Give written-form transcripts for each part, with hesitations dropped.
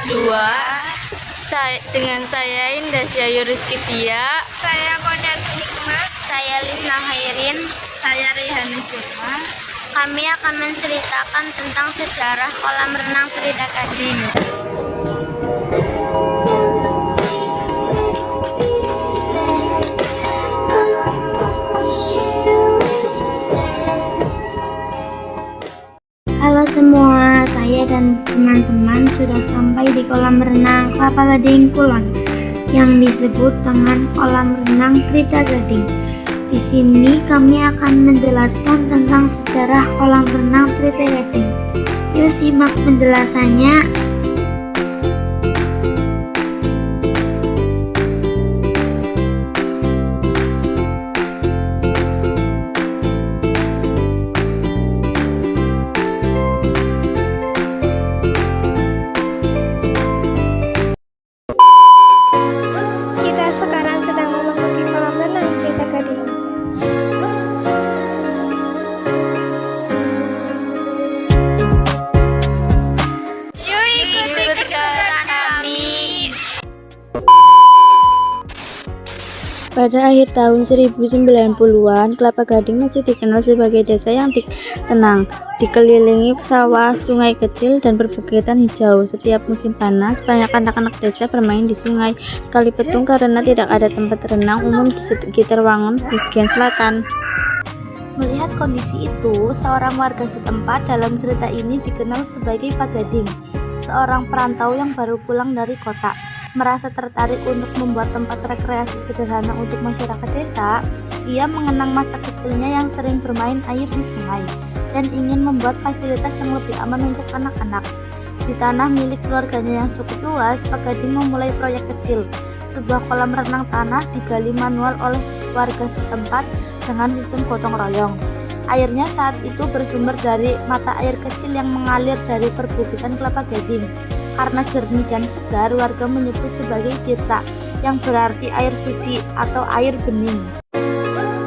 2. Dengan saya Indasya Yuriskivia, Saya Kodati Hikmah. Saya Lisna Khairin. Saya Rihana Jurma. Kami akan menceritakan tentang sejarah kolam renang Trita Gading. Halo semua, saya dan teman-teman sudah sampai di kolam renang Kelapa Gading Kulon yang disebut dengan kolam renang Trita Gading. Di sini kami akan menjelaskan tentang sejarah kolam renang Trita Gading. Yuk simak penjelasannya. Kita sekarang sedang memasuki kolam renang Trita Gading. Yuk ikuti keseruan kami. Pada akhir tahun 1090-an, Kelapa Gading masih dikenal sebagai desa yang tenang, dikelilingi sawah, sungai kecil, dan perbukitan hijau. Setiap musim panas, banyak anak-anak desa bermain di sungai Kalipetung karena tidak ada tempat renang umum di sekitar Wangon, bagian selatan. Melihat kondisi itu, seorang warga setempat dalam cerita ini dikenal sebagai Pak Gading, seorang perantau yang baru pulang dari kota. Merasa tertarik untuk membuat tempat rekreasi sederhana untuk masyarakat desa, ia mengenang masa kecilnya yang sering bermain air di sungai dan ingin membuat fasilitas yang lebih aman untuk anak-anak. Di tanah milik keluarganya yang cukup luas, Pak Gading memulai proyek kecil. Sebuah kolam renang tanah digali manual oleh warga setempat dengan sistem gotong royong. Airnya saat itu bersumber dari mata air kecil yang mengalir dari perbukitan Kelapa Gading. Karena jernih dan segar, warga menyebut sebagai tirta, yang berarti air suci atau air bening.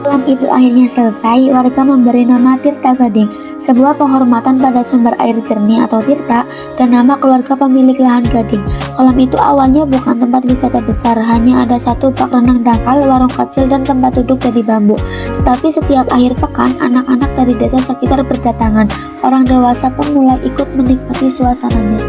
Kolam itu akhirnya selesai, warga memberi nama Tirta Gading, sebuah penghormatan pada sumber air jernih atau tirta, dan nama keluarga pemilik lahan Gading. Kolam itu awalnya bukan tempat wisata besar, hanya ada satu bak renang dangkal, warung kecil, dan tempat duduk dari bambu. Tetapi setiap akhir pekan, anak-anak dari desa sekitar berdatangan. Orang dewasa pun mulai ikut menikmati suasananya.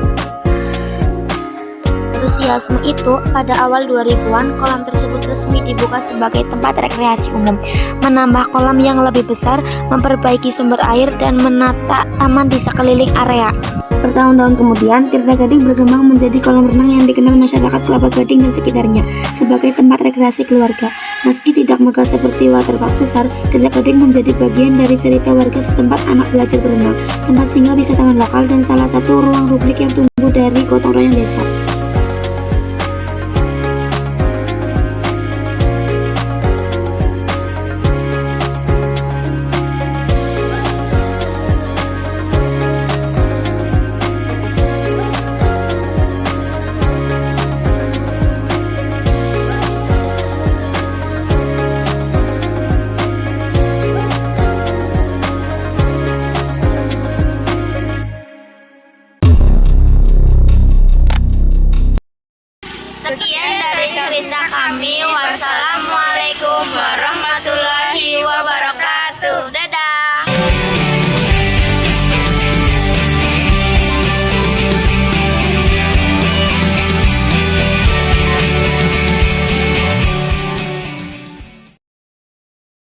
Antusiasme itu, pada awal 2000-an, kolam tersebut resmi dibuka sebagai tempat rekreasi umum, menambah kolam yang lebih besar, memperbaiki sumber air, dan menata taman di sekeliling area. Bertahun-tahun kemudian, Tirta Gading berkembang menjadi kolam renang yang dikenal masyarakat Kelapa Gading dan sekitarnya sebagai tempat rekreasi keluarga. Meski tidak megah seperti waterpark besar, Tirta Gading menjadi bagian dari cerita warga setempat, anak belajar berenang, tempat singgah wisatawan lokal, dan salah satu ruang publik yang tumbuh dari gotong royong desa. Sekian dari cerita kami. Wassalamualaikum warahmatullahi wabarakatuh.